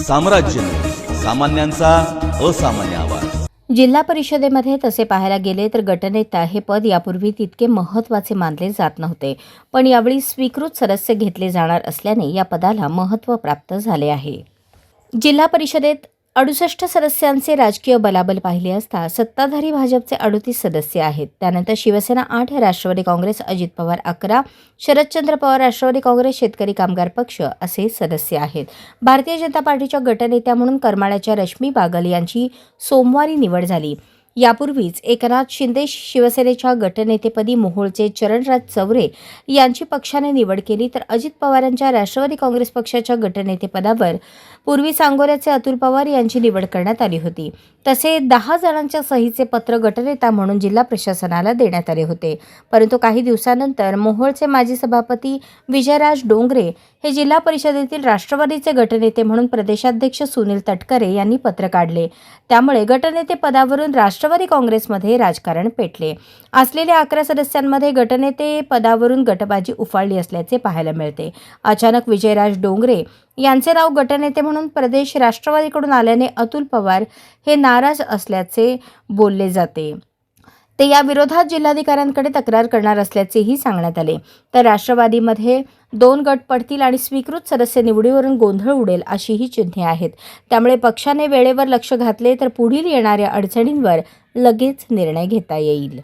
साम्राज्य सामान्यांचा असामान्य आवाज। जिल्हा परिषदेमध्ये तसे पाहायला गेले तर गटनेता हे पद यापूर्वी तितके महत्त्वाचे मानले जात नव्हते, पण यावेळी स्वीकृत सदस्य घेतले जाणार असल्याने या पदाला महत्त्व प्राप्त झाले आहे। जिल्हा परिषदेत 68 सदस्यांचे राजकीय बलाबल पाहिले असता सत्ताधारी भाजपचे 38 सदस्य आहेत। त्यानंतर शिवसेना 8, राष्ट्रवादी काँग्रेस अजित पवार 11, शरदचंद्र पवार राष्ट्रवादी काँग्रेस शेतकरी कामगार पक्ष असे सदस्य आहेत। भारतीय जनता पार्टीच्या गटनेत्या म्हणून करमाळ्याच्या रश्मी बागल यांची सोमवारी निवड झाली। यापूर्वीच एकनाथ शिंदे शिवसेनेच्या गटनेतेपदी मोहोळचे चरणराज चौरे यांची पक्षाने निवड केली, तर अजित पवारांच्या राष्ट्रवादी काँग्रेस पक्षाच्या गटनेतेपदावर पूर्वी सांगोल्याचे अतुल पवार यांची निवड करण्यात आली होती। तसे 10 जणांच्या सहीचे पत्र गटनेता म्हणून जिल्हा प्रशासनाला देण्यात आले होते, परंतु काही दिवसानंतर मोहोळचे माजी सभापती विजयराज डोंगरे हे जिल्हा परिषदेतील राष्ट्रवादीचे गटनेते म्हणून प्रदेशाध्यक्ष सुनील तटकरे यांनी पत्र काढले। त्यामुळे गटनेते पदावरून राष्ट्रवादी काँग्रेसमध्ये राजकारण पेटले। असलेल्या 11 सदस्यांमध्ये गटनेते पदावरून गटबाजी उफाळली असल्याचे पाहायला मिळते। अचानक विजयराज डोंगरे यांचे नाव गटनेते म्हणून प्रदेश राष्ट्रवादीकडून आल्याने अतुल पवार हे नाराज असल्याचे बोलले जाते। ते या विरोधात जिल्हाधिकाऱ्यांकडे तक्रार करणार असल्याचेही सांगण्यात आले। तर राष्ट्रवादीमध्ये 2 गट पडतील आणि स्वीकृत सदस्य निवडीवरून गोंधळ उडेल अशीही चिन्हे आहेत। त्यामुळे पक्षाने वेळेवर लक्ष घातले तर पुढील येणाऱ्या अडचणींवर लगेच निर्णय घेता येईल।